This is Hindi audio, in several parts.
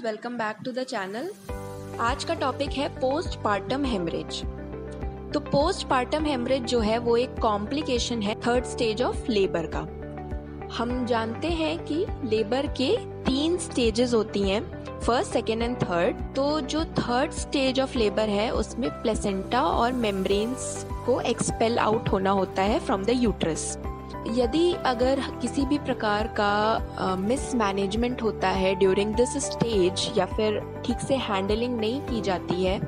Welcome back to the channel. आज का टॉपिक है पोस्ट पार्टम हेमरेज। तो पोस्ट पार्टम हेमरेज जो है वो एक कॉम्प्लिकेशन है थर्ड स्टेज ऑफ लेबर का। हम जानते हैं कि लेबर के 3 स्टेजेस होती हैं, फर्स्ट, सेकेंड एंड थर्ड। तो जो थर्ड स्टेज ऑफ लेबर है उसमें प्लेसेंटा और मेम्ब्रेन्स को एक्सपेल आउट होना होता है फ्रॉम द यूट्रस। यदि अगर किसी भी प्रकार का मिसमैनेजमेंट होता है ड्यूरिंग दिस स्टेज या फिर ठीक से हैंडलिंग नहीं की जाती है,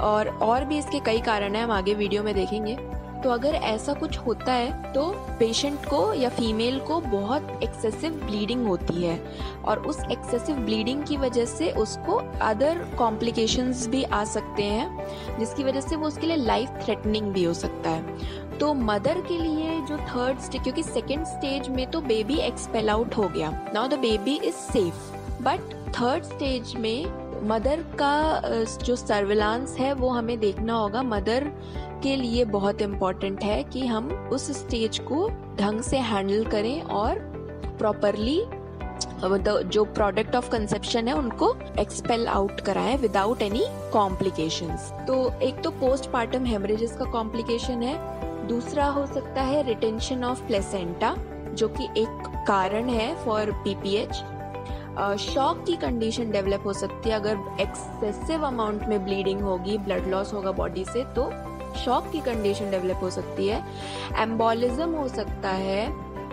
और भी इसके कई कारण हैं, हम आगे वीडियो में देखेंगे। तो अगर ऐसा कुछ होता है तो पेशेंट को या फीमेल को बहुत एक्सेसिव ब्लीडिंग होती है, और उस एक्सेसिव ब्लीडिंग की वजह से उसको अदर कॉम्प्लिकेशंस भी आ सकते हैं, जिसकी वजह से वो उसके लिए लाइफ थ्रेटनिंग भी हो सकता है। तो मदर के लिए जो थर्ड स्टेज, क्योंकि सेकेंड स्टेज में तो बेबी एक्सपेल आउट हो गया, now the baby is safe, but third stage में मदर का जो सर्विलांस है वो हमें देखना होगा। मदर के लिए बहुत इम्पोर्टेंट है कि हम उस स्टेज को ढंग से हैंडल करें और प्रॉपरली जो प्रोडक्ट ऑफ कंसेप्शन है उनको एक्सपेल आउट कराएं विदाउट एनी कॉम्प्लिकेशंस। तो एक तो पोस्टपार्टम हेमरेजेस का कॉम्प्लिकेशन है, दूसरा हो सकता है रिटेंशन ऑफ प्लेसेंटा, जो कि एक कारण है फॉर पीपीएच। शॉक की कंडीशन डेवलप हो सकती है अगर एक्सेसिव अमाउंट में ब्लीडिंग होगी, ब्लड लॉस होगा बॉडी से, तो शॉक की कंडीशन डेवलप हो सकती है। एम्बोलिज्म हो सकता है,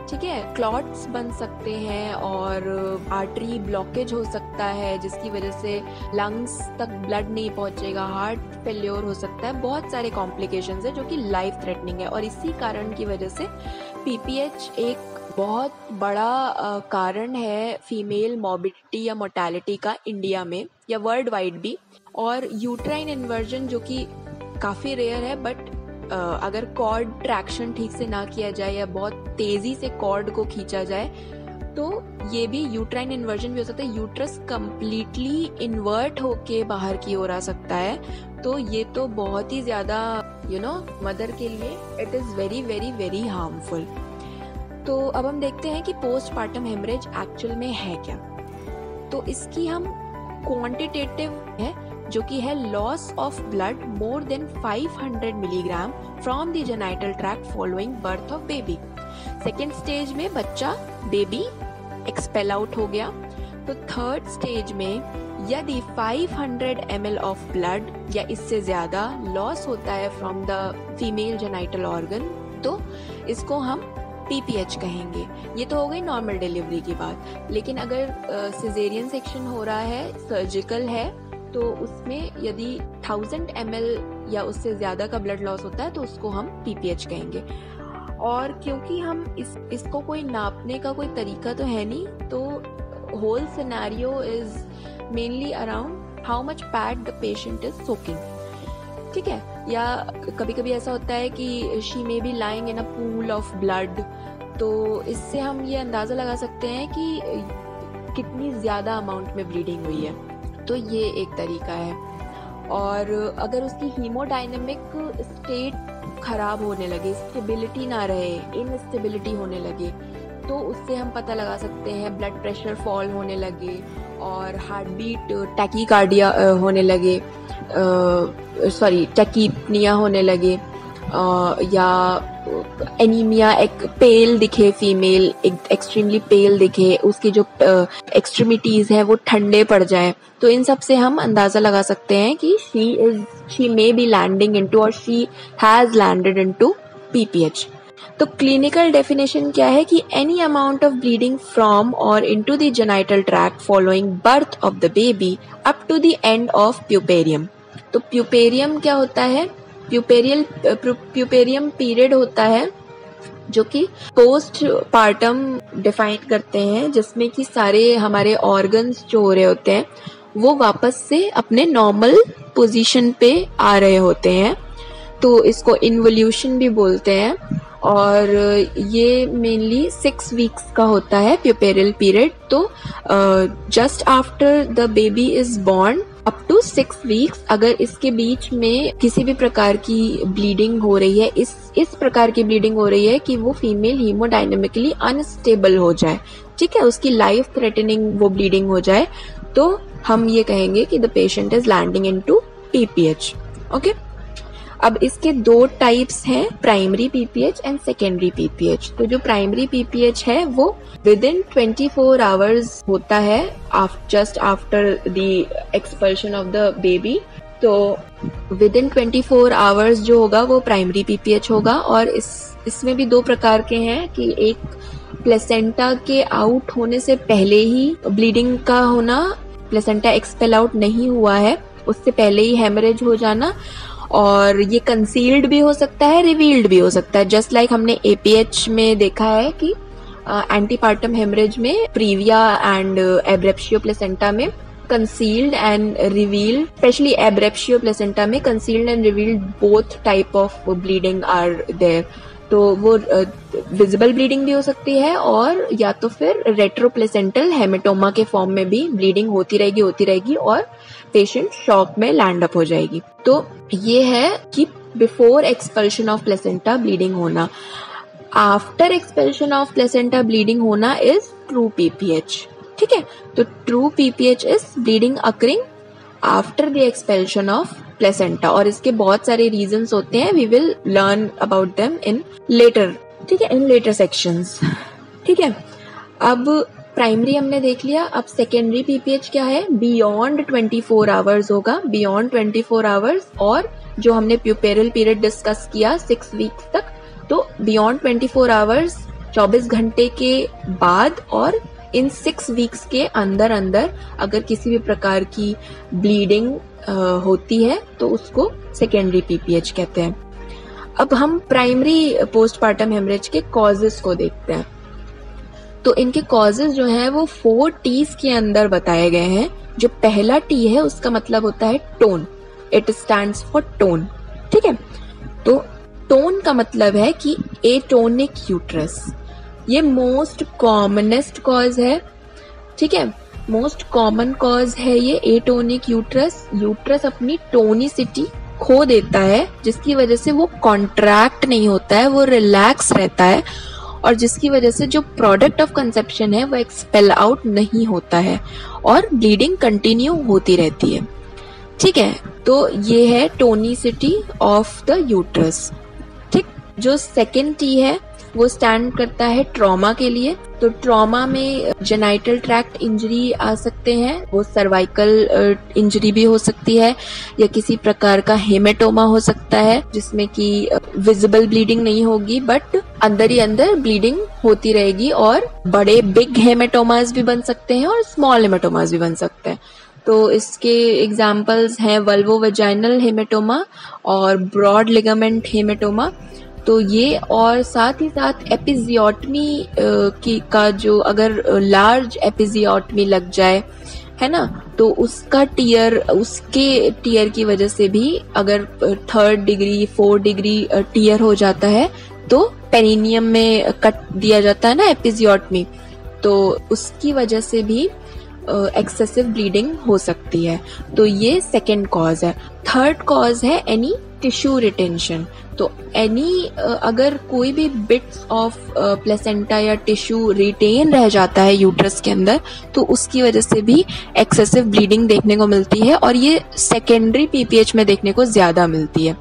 ठीक है, क्लॉट्स बन सकते हैं और आर्टरी ब्लॉकेज हो सकता है जिसकी वजह से लंग्स तक ब्लड नहीं पहुंचेगा, हार्ट फेल्योर हो सकता है। बहुत सारे कॉम्प्लिकेशंस है जो कि लाइफ थ्रेटनिंग है, और इसी कारण की वजह से पीपीएच एक बहुत बड़ा कारण है फीमेल मॉर्बिडिटी या मोर्टेलिटी का इंडिया में या वर्ल्ड वाइड भी। और यूट्राइन इन्वर्जन जो कि काफ़ी रेयर है, बट अगर कॉर्ड ट्रैक्शन ठीक से ना किया जाए या बहुत तेजी से कॉर्ड को खींचा जाए तो ये भी यूट्राइन इन्वर्जन भी हो सकता है। यूट्रस कंप्लीटली इन्वर्ट होके बाहर की ओर आ सकता है, तो ये तो बहुत ही ज्यादा मदर के लिए it is very very very harmful. तो अब हम देखते हैं कि पोस्टपार्टम हेमरेज एक्चुअल में है क्या। तो इसकी हम क्वांटिटेटिव है जो कि है loss of blood more than 500 milligram from the genital tract following birth of baby. Second stage में बच्चा बेबी एक्सपेल आउट हो गया। तो थर्ड स्टेज में यदि 500 ml ऑफ ब्लड या इससे ज्यादा लॉस होता है from the female genital organ, तो इसको हम पीपीएच कहेंगे। ये तो हो गई नॉर्मल डिलीवरी की बात। लेकिन अगर सिजेरियन सेक्शन हो रहा है, सर्जिकल है, तो उसमें यदि 1000 ml या उससे ज्यादा का ब्लड लॉस होता है तो उसको हम पीपीएच कहेंगे। और क्योंकि हम इसको कोई नापने का कोई तरीका तो है नहीं, तो whole scenario is mainly around how much pad the patient is soaking, ठीक है। या कभी कभी ऐसा होता है कि she may be lying in a pool of blood, तो इससे हम ये अंदाजा लगा सकते हैं कि कितनी ज्यादा अमाउंट में ब्लीडिंग हुई है। तो ये एक तरीका है। और अगर उसकी हीमोडायनेमिक स्टेट खराब होने लगे, स्टेबिलिटी ना रहे, इनस्टेबिलिटी होने लगे, तो उससे हम पता लगा सकते हैं, ब्लड प्रेशर फॉल होने लगे और हार्ट बीट टैकीकार्डिया होने लगे, टैकीपनिया होने लगे, या एनीमिया, एक पेल दिखे फीमेल, एक एक्सट्रीमली पेल दिखे, उसकी जो एक्सट्रीमिटीज है वो ठंडे पड़ जाए, तो इन सब से हम अंदाजा लगा सकते हैं कि she may be landing into और she has landed into PPH. तो क्लिनिकल डेफिनेशन क्या है कि any amount of bleeding from और into the genital tract following birth of the baby up to the end of puerperium. तो प्यूपेरियम क्या होता है? प्यूपेरियम पीरियड होता है जो कि पोस्ट पार्टम डिफाइन करते हैं, जिसमें कि सारे हमारे ऑर्गन्स जो हो रहे होते हैं वो वापस से अपने नॉर्मल पोजीशन पे आ रहे होते हैं। तो इसको इन्वोल्यूशन भी बोलते हैं, और ये मेनली 6 वीक्स का होता है प्यूपेरियल पीरियड। तो just after the baby is born up to 6 weeks, अगर इसके बीच में किसी भी प्रकार की ब्लीडिंग हो रही है, इस प्रकार की ब्लीडिंग हो रही है कि वो फीमेल हीमोडायनेमिकली अनस्टेबल हो जाए, ठीक है, उसकी लाइफ थ्रेटनिंग वो ब्लीडिंग हो जाए, तो हम ये कहेंगे कि the patient is landing into PPH. Okay, अब इसके दो टाइप्स हैं, primary PPH and secondary PPH. तो जो प्राइमरी पीपीएच है वो विद इन 24 आवर्स होता है just after the expulsion of the baby. तो विद इन 24 आवर्स जो होगा वो प्राइमरी पीपीएच होगा। और इसमें भी दो प्रकार के हैं कि एक प्लेसेंटा के आउट होने से पहले ही ब्लीडिंग का होना, प्लेसेंटा एक्सपेल आउट नहीं हुआ है उससे पहले ही हेमरेज हो जाना, और ये कंसील्ड भी हो सकता है, रिवील्ड भी हो सकता है। जस्ट लाइक हमने एपीएच में देखा है कि एंटीपार्टम हेमरेज में प्रीविया एंड एब्रेप्शियो प्लेसेंटा में concealed and revealed, specially abruptio placenta में concealed and revealed both type of bleeding are there. तो वो विजिबल ब्लीडिंग भी हो सकती है और या तो फिर रेट्रोप्लेसेंटल हेमेटोमा के फॉर्म में भी ब्लीडिंग होती रहेगी और पेशेंट शॉक में लैंड अप हो जाएगी। तो ये है कि before expulsion of placenta bleeding होना। After expulsion of placenta bleeding होना इज ट्रू पीपीएच। ठीक है, तो true PPH is bleeding occurring after the expulsion of placenta, और इसके बहुत सारे रीजंस होते हैं। We will learn about them in later, ठीक है, इन लेटर सेक्शंस। ठीक है, अब प्राइमरी हमने देख लिया। अब सेकेंडरी पीपीएच क्या है? बियॉन्ड 24 आवर्स होगा, बियॉन्ड 24 आवर्स, और जो हमने प्यूपेरल पीरियड डिस्कस किया 6 वीक्स तक, तो बियॉन्ड 24 आवर्स 24 घंटे के बाद और इन 6 वीक्स के अंदर अंदर अगर किसी भी प्रकार की ब्लीडिंग होती है तो उसको सेकेंडरी पीपीएच कहते हैं। अब हम प्राइमरी पोस्टपार्टम हेमरेज के कॉजेस को देखते हैं। तो इनके कॉजेस जो हैं वो 4 T's के अंदर बताए गए हैं। जो पहला T है उसका मतलब होता है tone, it stands for tone. ठीक है, तो टोन का मतलब है कि एटोनिक यूट्रस, ये मोस्ट कॉमनेस्ट कॉज है। ठीक है, मोस्ट कॉमन कॉज है ये एटोनिक यूट्रस। यूट्रस अपनी टोनिसिटी खो देता है जिसकी वजह से वो कॉन्ट्रैक्ट नहीं होता है, वो रिलैक्स रहता है, और जिसकी वजह से जो प्रोडक्ट ऑफ कंसेप्शन है वो एक्सपेल आउट नहीं होता है और ब्लीडिंग कंटिन्यू होती रहती है। ठीक है, तो ये है टोनिसिटी ऑफ द यूट्रस। ठीक, जो सेकेंड टी है वो स्टैंड करता है ट्रॉमा के लिए। तो ट्रॉमा में जेनाइटल ट्रैक्ट इंजरी आ सकते हैं, वो सर्वाइकल इंजरी भी हो सकती है, या किसी प्रकार का हेमेटोमा हो सकता है जिसमें कि विजिबल ब्लीडिंग नहीं होगी बट अंदर ही अंदर ब्लीडिंग होती रहेगी, और बड़े बिग हेमेटोमास भी बन सकते हैं और स्मॉल हेमेटोमास भी बन सकते हैं। तो इसके एग्जाम्पल्स हैं वल्वोवेजाइनल हेमेटोमा और ब्रॉड लिगामेंट हेमेटोमा। तो ये, और साथ ही साथ एपिजियोटमी का जो अगर लार्ज एपिजियोटमी लग जाए, है ना, तो उसका उसके टीयर की वजह से भी अगर 3rd डिग्री 4 डिग्री टीयर हो जाता है तो पेरिनियम में कट दिया जाता है ना एपिजियोटमी, तो उसकी वजह से भी एक्सेसिव ब्लीडिंग हो सकती है। तो ये सेकेंड कॉज है। थर्ड कॉज है एनी टिश्यू रिटेंशन। तो अगर कोई भी बिट्स ऑफ प्लेसेंटा या टिश्यू रिटेन रह जाता है यूट्रस के अंदर तो उसकी वजह से भी एक्सेसिव ब्लीडिंग देखने को मिलती है, और ये सेकेंडरी पीपीएच में देखने को ज्यादा मिलती है।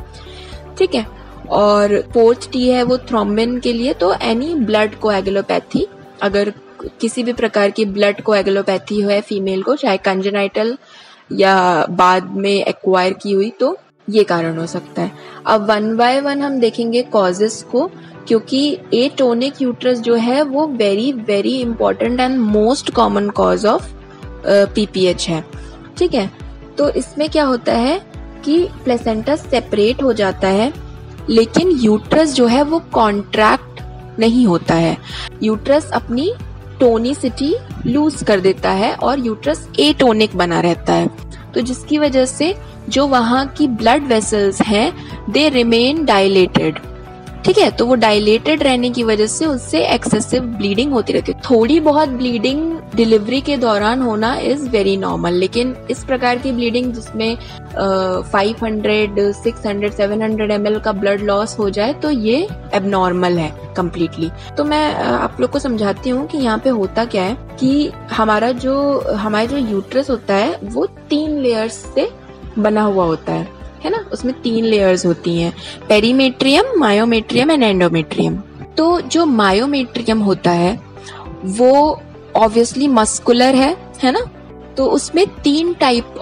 ठीक है, और फोर्थ टी है वो थ्रोम्बिन के लिए। तो एनी ब्लड कोएगुलोपैथी, अगर किसी भी प्रकार की ब्लड कोएगुलोपैथी है फीमेल को, चाहे कंजेनाइटल या बाद में एक्वायर की हुई, तो ये कारण हो सकता है। अब 1 by 1 हम देखेंगे कॉजेस को, क्योंकि एटोनिक यूट्रस जो है वो very very important and most common cause of PPH है। ठीक है, तो इसमें क्या होता है कि प्लेसेंटा सेपरेट हो जाता है लेकिन यूट्रस जो है वो कॉन्ट्रैक्ट नहीं होता है। यूट्रस अपनी टोनिसिटी लूज कर देता है और यूट्रस एटोनिक बना रहता है, तो जिसकी वजह से जो वहां की ब्लड वेसल्स हैं दे रिमेन डायलेटेड। ठीक है। तो वो डायलेटेड रहने की वजह से उससे एक्सेसिव ब्लीडिंग होती रहती है। थोड़ी बहुत ब्लीडिंग डिलीवरी के दौरान होना इज वेरी नॉर्मल, लेकिन इस प्रकार की ब्लीडिंग जिसमें 500, 600, 700 ml का ब्लड लॉस हो जाए तो ये एबनॉर्मल है कम्प्लीटली। तो मैं आप लोग को समझाती हूँ कि यहाँ पे होता क्या है कि हमारा जो यूट्रस होता है वो 3 लेयर्स से बना हुआ होता है ना। उसमें 3 लेयर्स होती हैं, पेरीमेट्रियम, मायोमेट्रियम एंड एंडोमेट्रियम। तो जो मायोमेट्रियम होता है वो ऑब्वियसली मस्कुलर है ना। तो उसमें 3 टाइप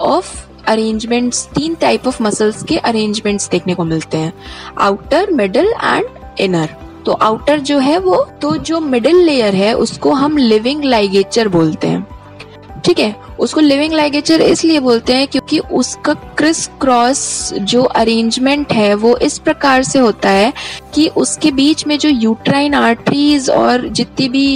ऑफ मसल्स के अरेंजमेंट्स देखने को मिलते हैं, आउटर, मिडिल एंड इनर। तो आउटर जो है वो, तो जो मिडिल लेयर है उसको हम लिविंग लाइगेचर बोलते हैं, ठीक है। उसको लिविंग लाइगेचर इसलिए बोलते हैं क्योंकि उसका क्रिस क्रॉस जो अरेंजमेंट है वो इस प्रकार से होता है कि उसके बीच में जो यूट्राइन आर्टरीज और जितनी भी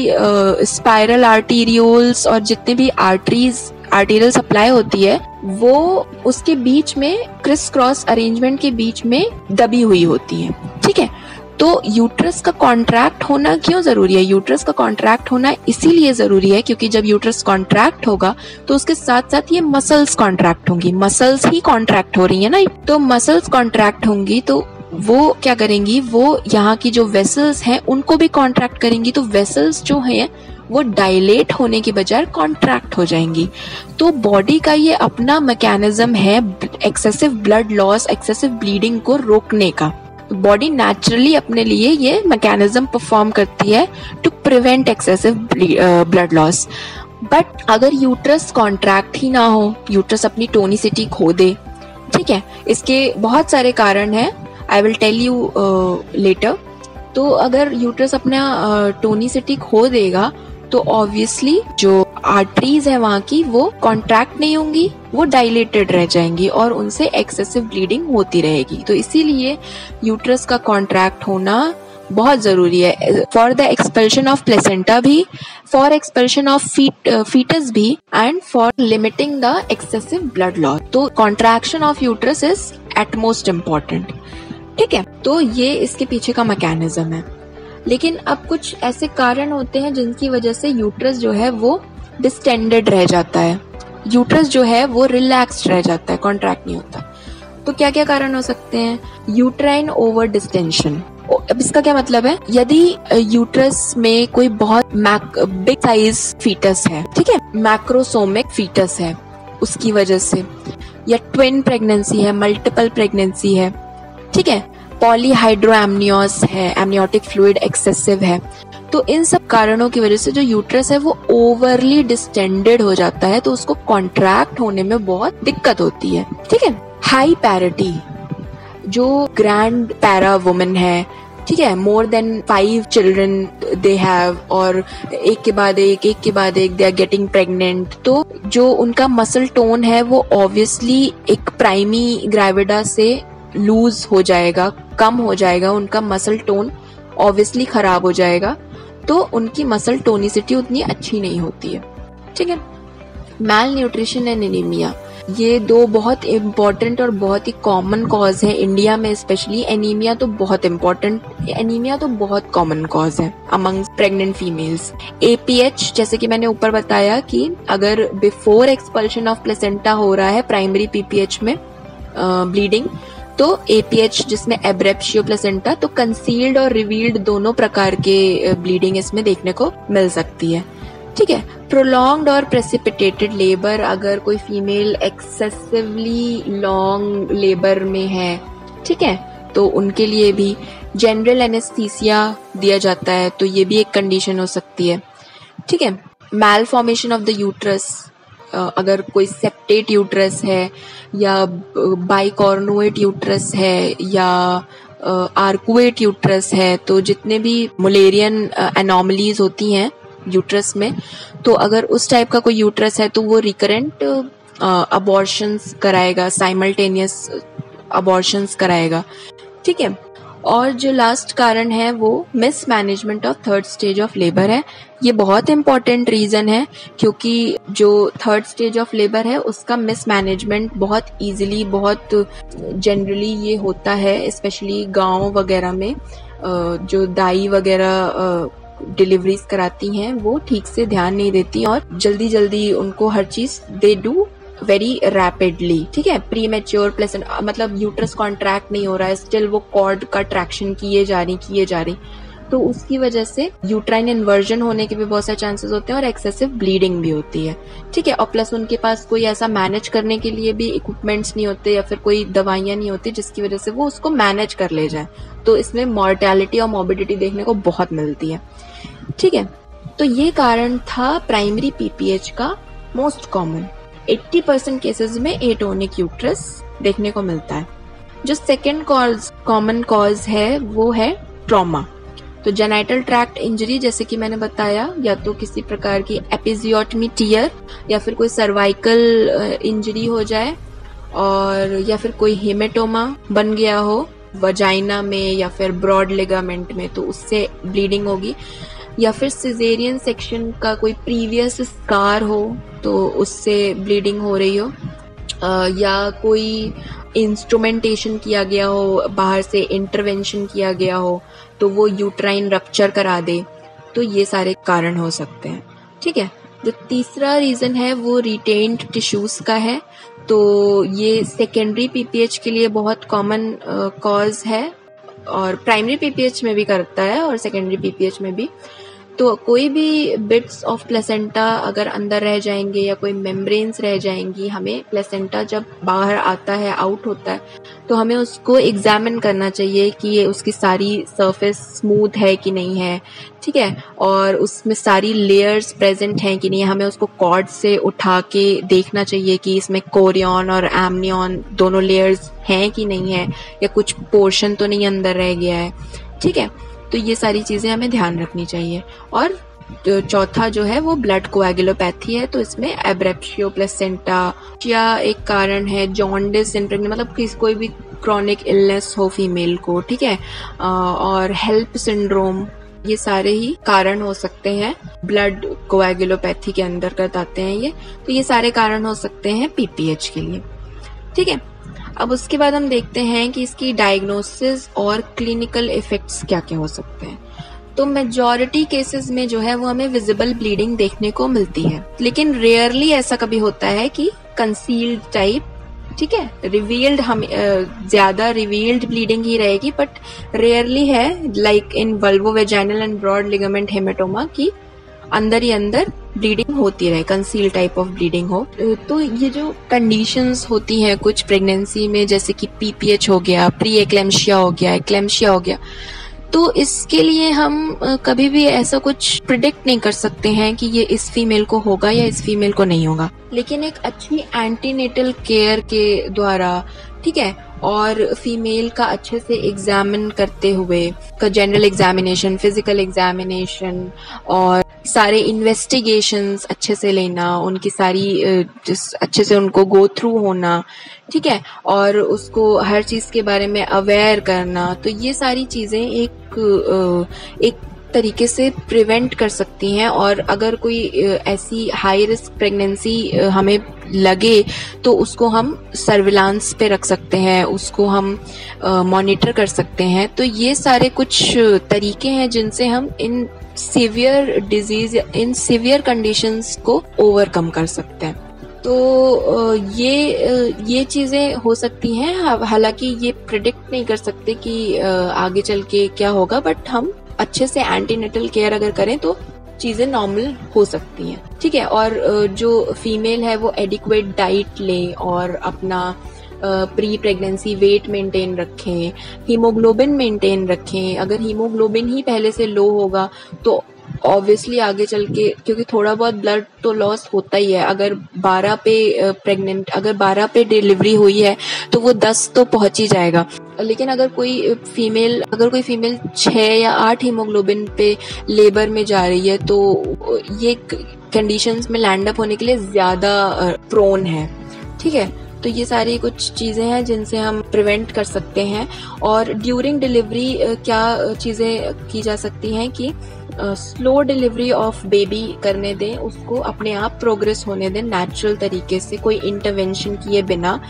स्पाइरल आर्टीरियोल्स और जितने भी आर्टीरियल सप्लाई होती है वो उसके बीच में क्रिस क्रॉस अरेंजमेंट के बीच में दबी हुई होती है, ठीक है। तो यूट्रस का कॉन्ट्रैक्ट होना क्यों जरूरी है? यूट्रस का कॉन्ट्रैक्ट होना इसीलिए जरूरी है क्योंकि जब यूट्रस कॉन्ट्रैक्ट होगा तो उसके साथ साथ ये मसल्स कॉन्ट्रैक्ट होंगी, मसल्स ही कॉन्ट्रैक्ट हो रही है ना। तो मसल्स कॉन्ट्रैक्ट होंगी तो वो क्या करेंगी, वो यहाँ की जो वेसल्स हैं उनको भी कॉन्ट्रैक्ट करेंगी। तो वेसल्स जो हैं वो डायलेट होने की बजाय कॉन्ट्रैक्ट हो जाएंगी। तो बॉडी का ये अपना मैकेनिज्म है excessive blood loss, excessive bleeding को रोकने का। बॉडी नेचुरली अपने लिए ये मैकेनिज्म परफॉर्म करती है to prevent excessive blood loss. But अगर यूट्रस कॉन्ट्रैक्ट ही ना हो, यूट्रस अपनी टोनिसिटी खो दे, ठीक है, इसके बहुत सारे कारण हैं, I will tell you later. तो अगर यूट्रस अपना टोनिसिटी खो देगा तो ऑब्वियसली जो आर्टरीज है वहां की वो कॉन्ट्रैक्ट नहीं होंगी, वो डायलेटेड रह जाएंगी और उनसे एक्सेसिव ब्लीडिंग होती रहेगी। तो इसीलिए यूट्रस का कॉन्ट्रैक्ट होना बहुत जरूरी है for the expulsion of placenta भी, फॉर एक्सपल्शन ऑफ फीटस भी and for limiting the excessive blood loss. तो contraction of uterus is at most important, ठीक है। तो ये इसके पीछे का मैकेनिज्म है। लेकिन अब कुछ ऐसे कारण होते हैं जिनकी वजह से यूट्रस जो है वो डिस्टेंडेड रह जाता है, यूट्रस जो है वो रिलैक्स्ड रह जाता है, कॉन्ट्रैक्ट नहीं होता। तो क्या क्या कारण हो सकते हैं? Uterine over distension. अब इसका क्या मतलब है? यदि यूट्रस में कोई बहुत बिग साइज फीटस है, ठीक है, मैक्रोसोमिक फीटस है उसकी वजह से, या ट्विन प्रेगनेंसी है, मल्टीपल प्रेगनेंसी है, ठीक है, पॉलीहाइड्रोएमनियोस है, एमनियोटिक फ्लूइड एक्सेसिव है, तो इन सब कारणों की वजह से जो यूट्रस है वो ओवरली डिस्टेंडेड हो जाता है, तो उसको कॉन्ट्रैक्ट होने में बहुत दिक्कत होती है, ठीक है। हाई पैरिटी, जो ग्रैंड पैरा वुमेन है, ठीक है, more than 5 children they have, और एक के बाद एक दे आर गेटिंग प्रेग्नेंट, तो जो उनका मसल टोन है वो ऑब्वियसली एक प्राइमी ग्रेविडा से लूज हो जाएगा, कम हो जाएगा, उनका मसल टोन ऑब्वियसली खराब हो जाएगा, तो उनकी मसल टोनिसिटी उतनी अच्छी नहीं होती है, ठीक है। मैल न्यूट्रिशन एंड एनीमिया, ये 2 बहुत इम्पोर्टेंट और बहुत ही कॉमन कॉज है इंडिया में स्पेशली। एनीमिया तो बहुत इम्पोर्टेंट, एनीमिया तो बहुत कॉमन कॉज है अमंग प्रेग्नेंट फीमेल्स। एपीएच, जैसे कि मैंने ऊपर बताया कि अगर बिफोर एक्सपल्शन ऑफ प्लेसेंटा हो रहा है प्राइमरी पीपीएच में ब्लीडिंग, तो एपीएच जिसमें एब्रेप्शियो प्लेसेंटा, तो कंसील्ड और रिवील्ड दोनों प्रकार के ब्लीडिंग इसमें देखने को मिल सकती है, ठीक है। प्रोलॉन्ग्ड और प्रेसिपिटेटेड लेबर, अगर कोई फीमेल एक्सेसिवली लॉन्ग लेबर में है, ठीक है, तो उनके लिए भी जनरल एनेस्थीसिया दिया जाता है, तो ये भी एक कंडीशन हो सकती है, ठीक है। मैल फॉर्मेशन ऑफ द यूट्रस, अगर कोई सेप्टेट यूट्रस है या बाइकॉर्नुएट यूट्रस है या आर्कुएट यूट्रस है, तो जितने भी मुलेरियन एनॉमलीज होती हैं यूट्रस में, तो अगर उस टाइप का कोई यूट्रस है तो वो रिकरेंट अबॉर्शंस कराएगा, साइमल्टेनियस अबॉर्शंस कराएगा, ठीक है। और जो लास्ट कारण है वो mismanagement of 3rd stage of labour है। ये बहुत इंपॉर्टेंट रीजन है क्योंकि जो 3rd स्टेज ऑफ लेबर है उसका मिसमैनेजमेंट बहुत इजीली, बहुत जनरली ये होता है, स्पेशली गांव वगैरह में। जो दाई वगैरह डिलीवरीज कराती हैं वो ठीक से ध्यान नहीं देती और जल्दी जल्दी उनको हर चीज दे डू वेरी रैपिडली, ठीक है। प्री मैच्योर प्लेसेंट मतलब यूट्रस कॉन्ट्रैक्ट नहीं हो रहा है, स्टिल वो कॉर्ड का ट्रैक्शन किए जा रही, तो उसकी वजह से यूट्राइन इन्वर्जन होने के भी बहुत सारे चांसेस होते हैं और एक्सेसिव ब्लीडिंग भी होती है, ठीक है। और प्लस उनके पास कोई ऐसा मैनेज करने के लिए भी इक्विपमेंट्स नहीं होते या फिर कोई दवाइयां नहीं होती जिसकी वजह से वो उसको मैनेज कर ले जाए, तो इसमें मॉर्टेलिटी और मॉर्बिडिटी देखने को बहुत मिलती है, ठीक है। तो ये कारण था प्राइमरी पीपीएच का मोस्ट कॉमन। 80% केसेस में एटोनिक यूट्रस देखने को मिलता है। जो सेकेंड कॉमन कॉज है वो है ट्रॉमा। तो जेनाइटल ट्रैक्ट इंजरी, जैसे कि मैंने बताया, या तो किसी प्रकार की एपिजियोटमी टियर या फिर कोई सर्वाइकल इंजरी हो जाए और या फिर कोई हेमेटोमा बन गया हो वजाइना में या फिर ब्रॉड लिगामेंट में, तो उससे ब्लीडिंग होगी। या फिर सिजेरियन सेक्शन का कोई प्रीवियस स्कार हो तो उससे ब्लीडिंग हो रही हो, या कोई इंस्ट्रूमेंटेशन किया गया हो, बाहर से इंटरवेंशन किया गया हो तो वो यूट्राइन रप्चर करा दे, तो ये सारे कारण हो सकते हैं, ठीक है। जो तीसरा रीजन है वो रिटेन्ड टिश्यूज का है। तो ये सेकेंडरी पीपीएच के लिए बहुत कॉमन कॉज है और प्राइमरी पीपीएच में भी करता है और सेकेंडरी पीपीएच में भी। तो कोई भी बिट्स ऑफ प्लेसेंटा अगर अंदर रह जाएंगे या कोई मेम्ब्रेन्स रह जाएंगी, हमें प्लेसेंटा जब बाहर आता है, आउट होता है, तो हमें उसको एग्जामिन करना चाहिए कि ये उसकी सारी सरफेस स्मूथ है कि नहीं है, ठीक है, और उसमें सारी लेयर्स प्रेजेंट हैं कि नहीं। हमें उसको कॉर्ड से उठा के देखना चाहिए कि इसमें कोरियन और एमनियन दोनों लेयर्स हैं कि नहीं है, या कुछ पोर्शन तो नहीं अंदर रह गया है, ठीक है। तो ये सारी चीजें हमें ध्यान रखनी चाहिए। और चौथा जो है वो ब्लड कोएगुलोपैथी है। तो इसमें एब्रेप्शियो प्लेसेंटा या एक कारण है, जॉन्डिस इन प्रेग्नेंट, मतलब कोई भी क्रॉनिक इलनेस हो फीमेल को, ठीक है, और हेल्प सिंड्रोम, ये सारे ही कारण हो सकते हैं, ब्लड कोएगुलोपैथी के अंतर्गत आते हैं ये। तो ये सारे कारण हो सकते हैं पीपीएच के लिए, ठीक है। अब उसके बाद हम देखते हैं कि इसकी डायग्नोसिस और क्लिनिकल इफेक्ट्स क्या क्या हो सकते हैं। तो मेजॉरिटी केसेस में जो है वो हमें विजिबल ब्लीडिंग देखने को मिलती है, लेकिन रेयरली ऐसा कभी होता है कि कंसील्ड टाइप, ठीक है, रिवील्ड, हम ज्यादा रिवील्ड ब्लीडिंग ही रहेगी, बट रेयरली है like in vulvovaginal and broad ligament haematoma की अंदर ही अंदर ब्लीडिंग होती रहे, कंसील टाइप ऑफ ब्लीडिंग हो। तो ये जो कंडीशंस होती हैं कुछ प्रेगनेंसी में, जैसे कि पीपीएच हो गया, प्री एक्लेम्शिया हो गया, एक्लेम्शिया हो गया, तो इसके लिए हम कभी भी ऐसा कुछ प्रिडिक्ट नहीं कर सकते हैं कि ये इस फीमेल को होगा या इस फीमेल को नहीं होगा। लेकिन एक अच्छी एंटीनेटल केयर के द्वारा, ठीक है, और फीमेल का अच्छे से एग्जामिन करते हुए, जनरल एग्जामिनेशन, फिजिकल एग्जामिनेशन और सारे इन्वेस्टिगेशंस अच्छे से लेना, उनकी सारी अच्छे से उनको गो थ्रू होना, ठीक है, और उसको हर चीज के बारे में अवेयर करना, तो ये सारी चीजें एक तरीके से प्रिवेंट कर सकती हैं। और अगर कोई ऐसी हाई रिस्क प्रेगनेंसी हमें लगे तो उसको हम सर्विलांस पे रख सकते हैं, उसको हम मॉनिटर कर सकते हैं। तो ये सारे कुछ तरीके हैं जिनसे हम in severe disease, in severe conditions को ओवरकम कर सकते हैं। तो ये चीजें हो सकती हैं। हालांकि ये प्रिडिक्ट नहीं कर सकते कि आगे चल के क्या होगा, बट हम अच्छे से एंटीनेटल केयर अगर करें तो चीजें नॉर्मल हो सकती हैं, ठीक है। और जो फीमेल है वो एडिक्वेट डाइट ले और अपना प्री प्रेगनेंसी वेट मेंटेन रखें, हीमोग्लोबिन मेंटेन रखें। अगर हीमोग्लोबिन ही पहले से लो होगा तो ऑब्वियसली आगे चल के, क्योंकि थोड़ा बहुत ब्लड तो लॉस होता ही है, अगर 12 पे डिलीवरी हुई है तो वो 10 तो पहुंच ही जाएगा। लेकिन अगर कोई फीमेल 6 या 8 हीमोग्लोबिन पे लेबर में जा रही है तो ये कंडीशंस में लैंड अप होने के लिए ज्यादा प्रोन है, ठीक है। तो ये सारी कुछ चीजें हैं जिनसे हम प्रिवेंट कर सकते हैं। और ड्यूरिंग डिलीवरी क्या चीजें की जा सकती हैं कि स्लो डिलीवरी ऑफ बेबी करने दें, उसको अपने आप प्रोग्रेस होने दें नेचुरल तरीके से, कोई इंटरवेंशन किए बिना।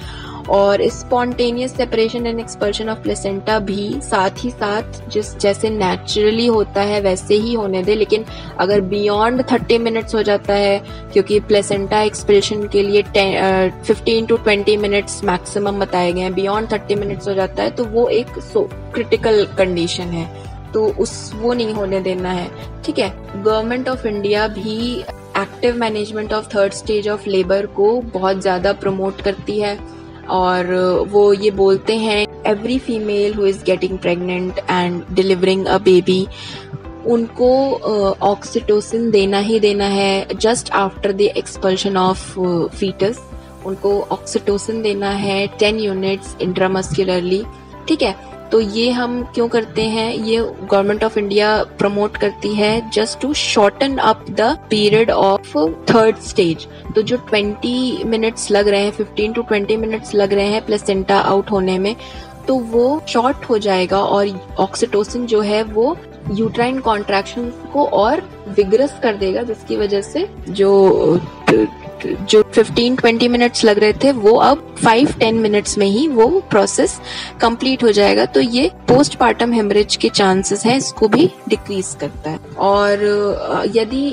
और spontaneous separation and expulsion of placenta भी साथ ही साथ जैसे नेचुरली होता है वैसे ही होने दे, लेकिन अगर बियॉन्ड 30 मिनट्स हो जाता है, क्योंकि प्लेसेंटा एक्सपल्शन के लिए 15 to 20 मिनट्स मैक्सिमम बताए गए हैं, बियॉन्ड 30 मिनट्स हो जाता है तो वो एक क्रिटिकल कंडीशन है, तो वो नहीं होने देना है। ठीक है, गवर्नमेंट ऑफ इंडिया भी active management of third stage of labour को बहुत ज्यादा प्रमोट करती है, और वो ये बोलते हैं every female who is getting pregnant and delivering a baby, उनको ऑक्सीटोसिन देना ही देना है just after the expulsion of foetus. उनको ऑक्सीटोसिन देना है 10 यूनिट्स इंट्रामस्कुलरली। ठीक है, तो ये हम क्यों करते हैं, ये गवर्नमेंट ऑफ इंडिया प्रमोट करती है just to shorten up the period of third stage. तो जो 20 मिनट्स लग रहे हैं, 15 to 20 मिनट्स लग रहे हैं प्लेसेंटा आउट होने में, तो वो शॉर्ट हो जाएगा और ऑक्सीटोसिन जो है वो यूट्राइन कॉन्ट्रैक्शन को और विग्रस कर देगा, जिसकी वजह से जो 15-20 मिनट्स लग रहे थे वो अब 5-10 मिनट्स में ही वो प्रोसेस कंप्लीट हो जाएगा। तो ये पोस्टपार्टम हेमरेज के चांसेस हैं, इसको भी डिक्रीज करता है। और यदि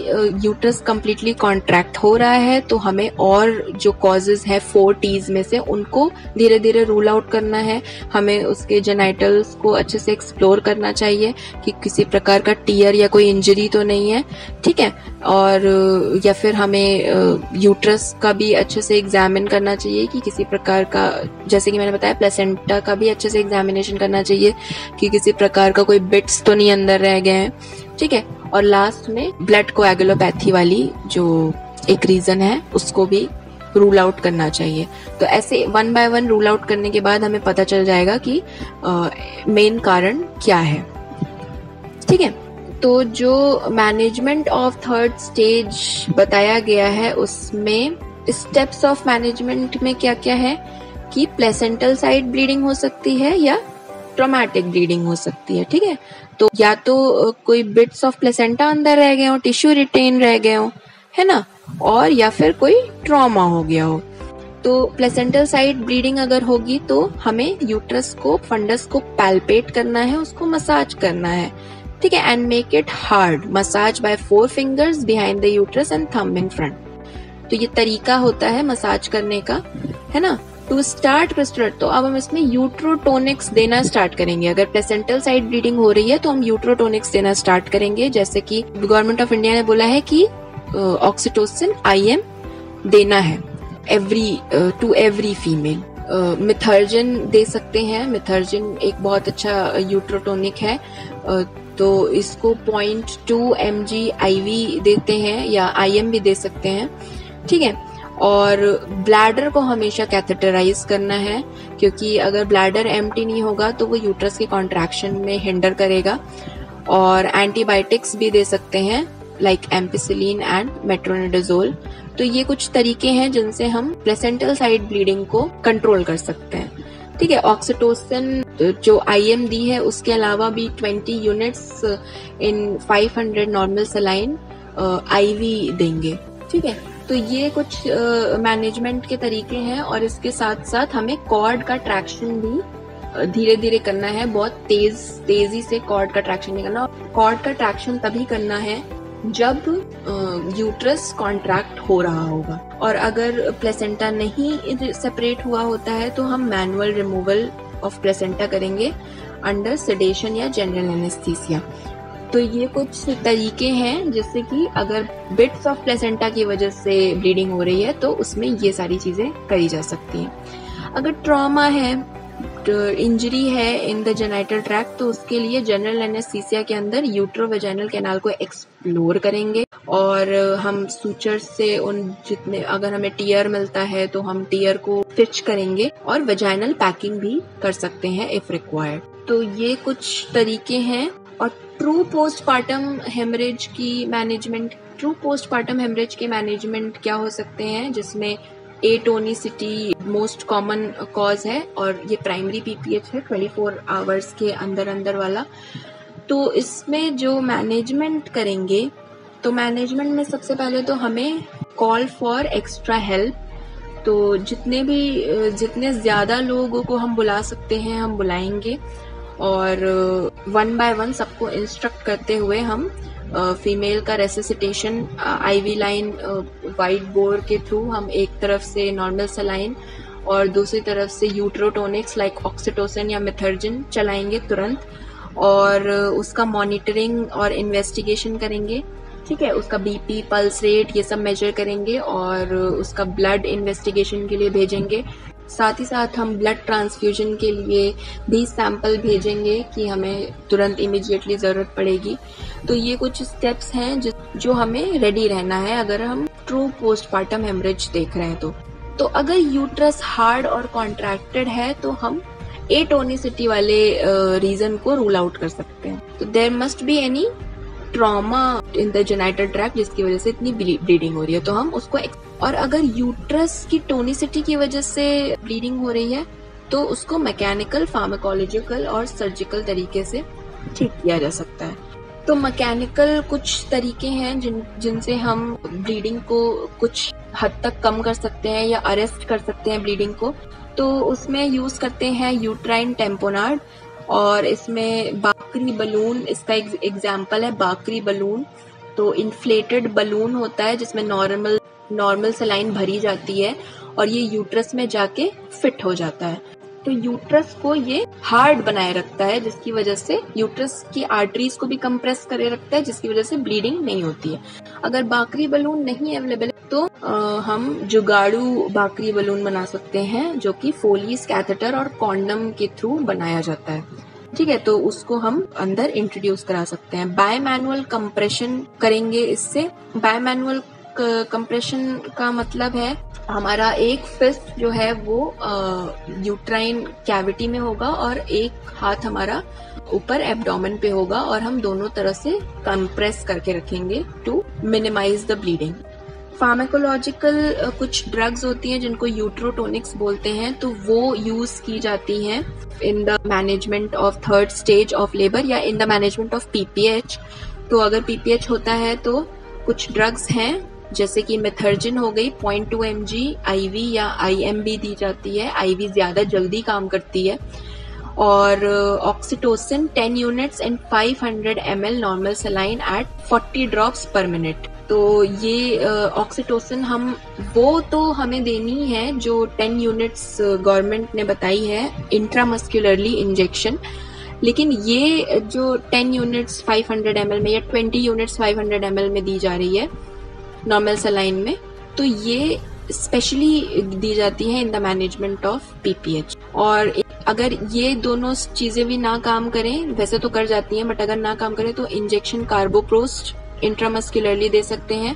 यूट्रस कंप्लीटली कॉन्ट्रैक्ट हो रहा है तो हमें और जो कॉजेज है 4 T's में से उनको धीरे धीरे रूल आउट करना है। हमें उसके जेनाइटल्स को अच्छे से एक्सप्लोर करना चाहिए कि किसी प्रकार का टीयर या कोई इंजरी तो नहीं है। ठीक है, और या फिर हमें यूट्रस का भी अच्छे से एग्जामिन करना चाहिए कि किसी प्रकार का, जैसे कि मैंने बताया, प्लेसेंटा का भी अच्छे से एग्जामिनेशन करना चाहिए कि किसी प्रकार का कोई बिट्स तो नहीं अंदर रह गए हैं। ठीक है, और लास्ट में ब्लड कोएगुलोपैथी वाली जो एक रीजन है उसको भी रूल आउट करना चाहिए। तो ऐसे 1 by 1 रूल आउट करने के बाद हमें पता चल जाएगा कि मेन कारण क्या है। ठीक है, तो जो मैनेजमेंट ऑफ थर्ड स्टेज बताया गया है उसमें स्टेप्स ऑफ मैनेजमेंट में क्या क्या है कि प्लेसेंटल साइड ब्लीडिंग हो सकती है या ट्रॉमेटिक ब्लीडिंग हो सकती है। ठीक है, तो या तो कोई बिट्स ऑफ प्लेसेंटा अंदर रह गए हो, टिश्यू रिटेन रह गए हो, है ना, और या फिर कोई ट्रॉमा हो गया हो। तो प्लेसेंटल साइड ब्लीडिंग अगर होगी तो हमें यूट्रस को, फंडस को पैल्पेट करना है, उसको मसाज करना है। ठीक है, and make it hard, massage by 4 fingers behind the uterus and thumb in front. तो ये तरीका होता है मसाज करने का, है ना। टू स्टार्ट तो अब हम इसमें यूट्रोटोनिक्स देना स्टार्ट करेंगे। अगर प्लेसेंटल साइड ब्लीडिंग हो रही है तो हम यूट्रोटोनिक्स देना स्टार्ट करेंगे, जैसे कि गवर्नमेंट ऑफ इंडिया ने बोला है कि ऑक्सीटोसिन IM देना है टू एवरी फीमेल। मिथर्जिन दे सकते हैं, मिथर्जिन एक बहुत अच्छा यूट्रोटोनिक है, तो इसको 0.2 mg IV देते हैं या IM भी दे सकते हैं। ठीक है, और ब्लैडर को हमेशा कैथेटराइज करना है, क्योंकि अगर ब्लैडर एम्प्टी नहीं होगा तो वो यूट्रस के कॉन्ट्रैक्शन में हिंडर करेगा। और एंटीबायोटिक्स भी दे सकते हैं लाइक एम्पिसिलिन एंड मेट्रोनिडाजोल। तो ये कुछ तरीके हैं जिनसे हम प्लेसेंटल साइड ब्लीडिंग को कंट्रोल कर सकते हैं। ठीक है, ऑक्सीटोसिन जो IM दी है उसके अलावा भी 20 units in 500 normal saline IV देंगे। ठीक है, तो ये कुछ मैनेजमेंट के तरीके हैं, और इसके साथ साथ हमें कॉर्ड का ट्रैक्शन भी धीरे धीरे करना है, बहुत तेजी से कॉर्ड का ट्रैक्शन नहीं करना। कॉर्ड का ट्रैक्शन तभी करना है जब यूट्रस कॉन्ट्रैक्ट हो रहा होगा, और अगर प्लेसेंटा नहीं सेपरेट हुआ होता है तो हम मैनुअल रिमूवल ऑफ प्लेसेंटा करेंगे अंडर सेडेशन या जनरल एनेस्थीसिया। तो ये कुछ तरीके हैं जिससे कि अगर बिट्स ऑफ प्लेसेंटा की वजह से ब्लीडिंग हो रही है तो उसमें ये सारी चीजें करी जा सकती हैं। अगर ट्रॉमा है, इंजरी है इन द जेनाइटल ट्रैक्ट, तो उसके लिए जनरल एनेस्थीसिया के अंदर यूट्रोवेजाइनल कैनाल को एक्सप्लोर करेंगे, और हम सूचर से उन जितने, अगर हमें टीयर मिलता है तो हम टीयर को स्टिच करेंगे, और वेजाइनल पैकिंग भी कर सकते हैं इफ रिक्वायर्ड। तो ये कुछ तरीके हैं। और ट्रू पोस्टपार्टम हेमरेज की मैनेजमेंट क्या हो सकते हैं, जिसमें एटोनिसिटी मोस्ट कॉमन कॉज है, और ये प्राइमरी PPH है 24 आवर्स के अंदर वाला। तो इसमें जो मैनेजमेंट करेंगे, तो मैनेजमेंट में सबसे पहले तो हमें कॉल फॉर एक्स्ट्रा हेल्प तो जितने ज़्यादा लोगों को हम बुला सकते हैं हम बुलाएंगे, और 1 बाय 1 सबको इंस्ट्रक्ट करते हुए हम फीमेल का रेसिसिटेशन IV लाइन वाइट बोर के थ्रू हम एक तरफ से नॉर्मल सलाइन और दूसरी तरफ से यूट्रोटोनिक्स लाइक ऑक्सीटोसिन या मेथर्जिन चलाएंगे तुरंत, और उसका मॉनिटरिंग और इन्वेस्टिगेशन करेंगे। ठीक है, उसका BP, पल्स रेट, ये सब मेजर करेंगे और उसका ब्लड इन्वेस्टिगेशन के लिए भेजेंगे। साथ ही साथ हम ब्लड ट्रांसफ्यूजन के लिए भी सैंपल भेजेंगे कि हमें तुरंत इमीडिएटली ज़रूरत पड़ेगी। तो ये कुछ स्टेप्स हैं जो हमें रेडी रहना है अगर हम ट्रू पोस्टपार्टम हेमरेज देख रहे हैं। तो अगर यूट्रस हार्ड और कॉन्ट्रैक्टेड है तो हम एटोनिसिटी वाले रीजन को रूल आउट कर सकते हैं। तो there must be any trauma in the genital tract जिसकी वजह से इतनी ब्लीडिंग हो रही है, तो हम उसको और अगर यूट्रस की टोनिसिटी की वजह से ब्लीडिंग हो रही है तो उसको मैकेनिकल, फार्माकोलॉजिकल और सर्जिकल तरीके से ठीक किया जा सकता है। तो मैकेनिकल कुछ तरीके हैं जिनसे हम ब्लीडिंग को कुछ हद तक कम कर सकते हैं या अरेस्ट कर सकते हैं ब्लीडिंग को। तो उसमें यूज करते हैं यूट्राइन टेम्पोनाड, और इसमें बाकरी बलून इसका एग्जाम्पल है। बाकरी बलून तो इन्फ्लेटेड बलून होता है जिसमें नॉर्मल सलाइन भरी जाती है और ये यूट्रस में जाके फिट हो जाता है। तो यूट्रस को ये हार्ड बनाए रखता है जिसकी वजह से यूट्रस की आर्टरीज को भी कंप्रेस करे रखता है जिसकी वजह से ब्लीडिंग नहीं होती है। अगर बाकरी बलून नहीं अवेलेबल है तो हम जुगाड़ू बाकरी बलून बना सकते हैं जो कि फोलीज, कैथेटर और कॉन्डम के थ्रू बनाया जाता है। ठीक है, तो उसको हम अंदर इंट्रोड्यूस करा सकते हैं। बायमैनुअल कंप्रेशन करेंगे इससे। बायमैनुअल कंप्रेशन का मतलब है हमारा एक फिस्ट जो है वो यूट्राइन कैविटी में होगा और एक हाथ हमारा ऊपर एब्डोमेन पे होगा और हम दोनों तरह से कंप्रेस करके रखेंगे to minimise the bleeding. Pharmacological कुछ ड्रग्स होती हैं जिनको यूट्रोटोनिक्स बोलते हैं, तो वो यूज की जाती हैं in the management of 3rd stage of labour या in the management of PPH। तो अगर PPH होता है तो कुछ ड्रग्स हैं जैसे कि मेथर्जिन हो गई 0.2 mg IV या IMB दी जाती है। IV ज्यादा जल्दी काम करती है। और oxytocin 10 units and 500 ml normal saline at 40 drops per minute. तो ये ऑक्सीटोसिन हमें देनी है जो 10 यूनिट्स गवर्नमेंट ने बताई है इंट्रामस्कुलरली इंजेक्शन। लेकिन ये जो 10 यूनिट्स 500 ml में या 20 यूनिट्स 500 ml में दी जा रही है नॉर्मल सलाइन में, तो ये स्पेशली दी जाती है इन द मैनेजमेंट ऑफ PPH। और अगर ये दोनों चीजें भी ना काम करें, वैसे तो कर जाती हैं बट अगर ना काम करें तो इंजेक्शन कार्बोप्रोस्ट इंट्रामस्कुलरली दे सकते हैं।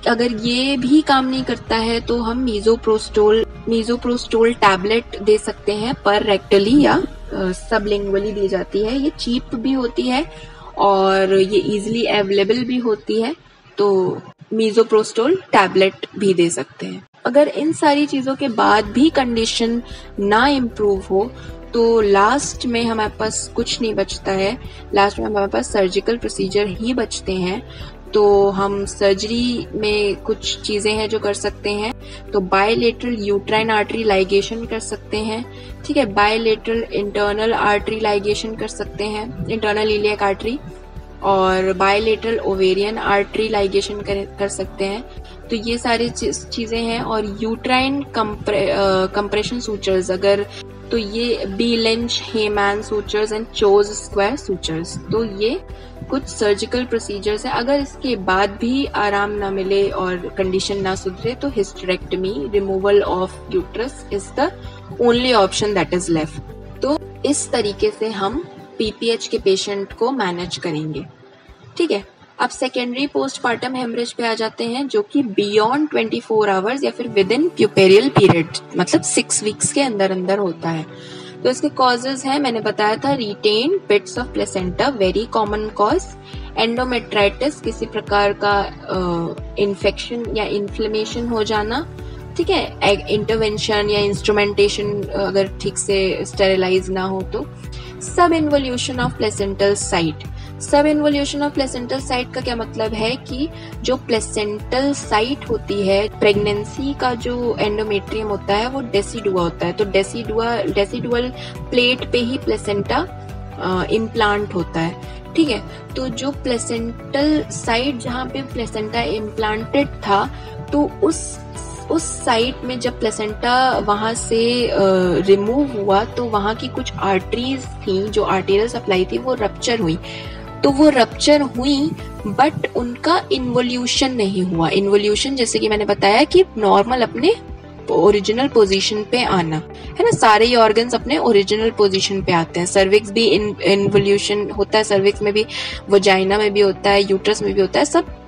अगर ये भी काम नहीं करता है तो हम मीजोप्रोस्टोल टैबलेट दे सकते हैं पर रेक्टली या सबलिंगुअली दी जाती है। ये चीप भी होती है और ये इजीली अवेलेबल भी होती है, तो मीजोप्रोस्टोल टैबलेट भी दे सकते हैं। अगर इन सारी चीजों के बाद भी कंडीशन ना इम्प्रूव हो तो लास्ट में हमारे पास कुछ नहीं बचता है। लास्ट में हमारे पास सर्जिकल प्रोसीजर ही बचते हैं। तो हम सर्जरी में कुछ चीजें हैं जो कर सकते हैं। तो बायलेटरल यूट्राइन आर्टरी लाइगेशन कर सकते हैं। ठीक है, बायलेटरल इंटरनल आर्टरी लाइगेशन कर सकते हैं, इंटरनल इलियक आर्टरी, और बायलेटरल ओवेरियन आर्टरी लाइगेशन कर सकते हैं। तो ये सारी चीजें हैं। और यूट्राइन कंप्रेशन सूचर्स अगर तो ये B Lynch, Hayman sutures and Cho's square sutures, तो ये कुछ सर्जिकल प्रोसीजर्स है। अगर इसके बाद भी आराम ना मिले और कंडीशन ना सुधरे तो hysterectomy, removal of uterus is the only option that is left. तो इस तरीके से हम PPH के पेशेंट को मैनेज करेंगे। ठीक है, अब सेकेंडरी पोस्टपार्टम हेमरेज पे आ जाते हैं जो कि बियॉन्ड 24 आवर्स या फिर विद इन प्यूपेरियल पीरियड, मतलब 6 वीक्स के अंदर होता है। तो इसके कॉजेज हैं, मैंने बताया था, retained bits of placenta, very common cause, endometritis, किसी प्रकार का इन्फेक्शन या इन्फ्लेमेशन हो जाना। ठीक है, इंटरवेंशन या इंस्ट्रूमेंटेशन अगर ठीक से स्टेरिलाइज ना हो तो, सब इन्वोल्यूशन ऑफ प्लेसेंटल साइट, सब इन्वोल्यूशन ऑफ प्लेसेंटल साइट का क्या मतलब है कि जो प्लेसेंटल साइट होती है, प्रेगनेंसी का जो एंडोमेट्रियम होता है वो डेसिडुआ होता है। तो डेसिडुअल प्लेट पे ही प्लेसेंटा इम्प्लांट होता है, ठीक है। तो जो प्लेसेंटल साइट जहाँ पे प्लेसेंटा इम्प्लांटेड था, तो उस साइट में जब प्लेसेंटा वहां से रिमूव हुआ तो वहां की कुछ आर्टरीज थी, जो आर्टेरियल सप्लाई थी, वो रप्चर हुई। तो वो रप्चर हुई बट उनका इन्वोल्यूशन नहीं हुआ। इन्वोल्यूशन जैसे कि मैंने बताया कि नॉर्मल अपने ओरिजिनल पोजीशन पे आना, है ना। सारे ही ऑर्गन्स अपने ओरिजिनल पोजीशन पे आते हैं। सर्विक्स भी इन्वोल्यूशन होता है, सर्विक्स में भी, वजाइना में भी होता है, यूट्रस में भी होता है, सब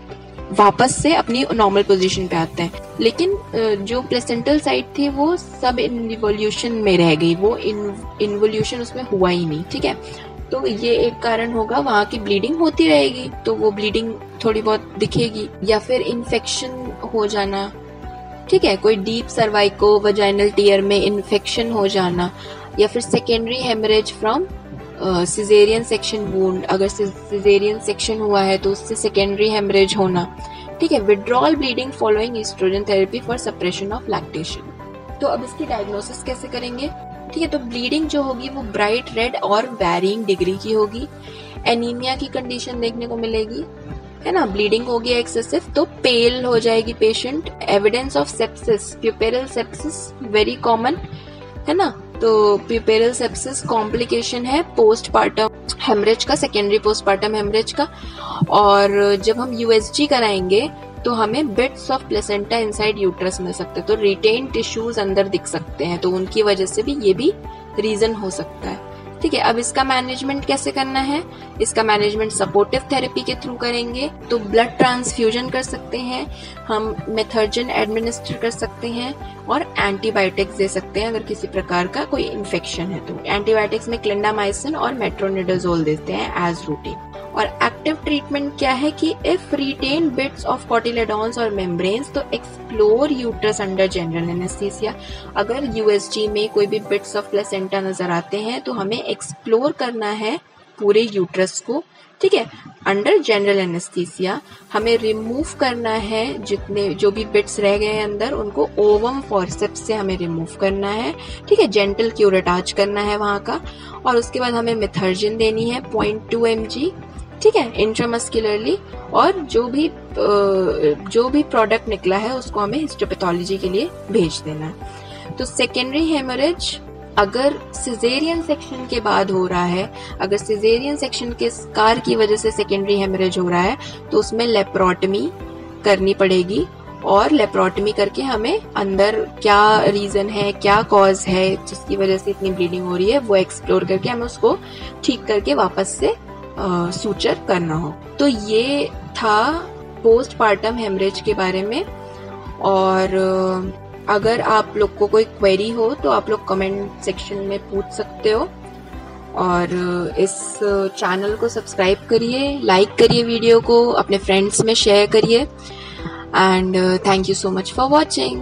वापस से अपनी नॉर्मल पोजीशन पे आते हैं। लेकिन जो प्लेसेंटल साइट थी वो सब इन्वोल्यूशन में रह गई, वो इन्वोल्यूशन उसमें हुआ ही नहीं, ठीक है। तो ये एक कारण होगा, वहाँ की ब्लीडिंग होती रहेगी तो वो ब्लीडिंग थोड़ी बहुत दिखेगी, या फिर इन्फेक्शन हो जाना, ठीक है, कोई डीप सर्वाइको वजाइनल टीयर में इन्फेक्शन हो जाना, या फिर secondary haemorrhage from caesarean section wound. अगर सिजेरियन सेक्शन हुआ है तो उससे सेकेंडरी हेमरेज होना, ठीक है। Withdrawal bleeding following oestrogen therapy for suppression of lactation. तो अब इसकी डायग्नोसिस कैसे करेंगे, ठीक है। तो ब्लीडिंग जो होगी वो ब्राइट रेड और वैरिंग डिग्री की होगी। एनीमिया की कंडीशन देखने को मिलेगी, है ना। ब्लीडिंग होगी एक्सेसिव तो पेल हो जाएगी patient. Evidence of sepsis, puerperal sepsis very common, है ना। तो प्यूपेरल सेप्सिस कॉम्प्लिकेशन है पोस्टपार्टम हेमरेज का, सेकेंडरी पोस्टपार्टम हेमरेज का। और जब हम यूएसजी कराएंगे तो हमें bits of placenta inside uterus मिल सकते हैं, तो रिटेन टिश्यूज अंदर दिख सकते हैं, तो उनकी वजह से भी ये भी रीजन हो सकता है, ठीक है। अब इसका मैनेजमेंट कैसे करना है, इसका मैनेजमेंट सपोर्टिव थेरेपी के थ्रू करेंगे। तो ब्लड ट्रांसफ्यूजन कर सकते हैं हम, मेथर्जिन एडमिनिस्टर कर सकते हैं, और एंटीबायोटिक्स दे सकते हैं अगर किसी प्रकार का कोई इन्फेक्शन है तो। एंटीबायोटिक्स में क्लिंडामाइसिन और मेट्रोनिडाजोल देते हैं एज रूटीन। और एक्टिव ट्रीटमेंट क्या है कि इफ रिटेन बिट्स ऑफ कोटिलेडॉन्स और मेम्ब्रेन्स तो explore uterus under general anaesthesia. अगर यूएसजी में कोई भी बिट्स ऑफ प्लेसेंटा नजर आते हैं तो हमें एक्सप्लोर करना है पूरे यूट्रस को, ठीक है, अंडर जनरल एनेस्थीसिया। हमें रिमूव करना है जितने जो भी बिट्स रह गए हैं अंदर, उनको ओवम फॉर्सेप्स से हमें रिमूव करना है, ठीक है। जेंटल क्यूरेटाज करना है वहां का। और उसके बाद हमें मेथर्जिन देनी है 0.2 mg, ठीक है, इंट्रामस्कुलरली। और जो भी प्रोडक्ट निकला है उसको हमें हिस्टोपैथोलॉजी के लिए भेज देना है। तो सेकेंडरी हेमरेज अगर सिजेरियन सेक्शन के बाद हो रहा है, अगर सिजेरियन सेक्शन के स्कार की वजह से सेकेंडरी हेमरेज हो रहा है तो उसमें लेप्रोटमी करनी पड़ेगी। और लेप्रोटमी करके हमें अंदर क्या रीजन है, क्या कॉज है जिसकी वजह से इतनी ब्लीडिंग हो रही है, वो एक्सप्लोर करके हमें उसको ठीक करके वापस से सूचर करना हो। तो ये था पोस्टपार्टम हेमरेज के बारे में। और अगर आप लोग को कोई क्वेरी हो तो आप लोग कमेंट सेक्शन में पूछ सकते हो। और इस चैनल को सब्सक्राइब करिए, लाइक करिए, वीडियो को अपने फ्रेंड्स में शेयर करिए। And thank you so much for watching.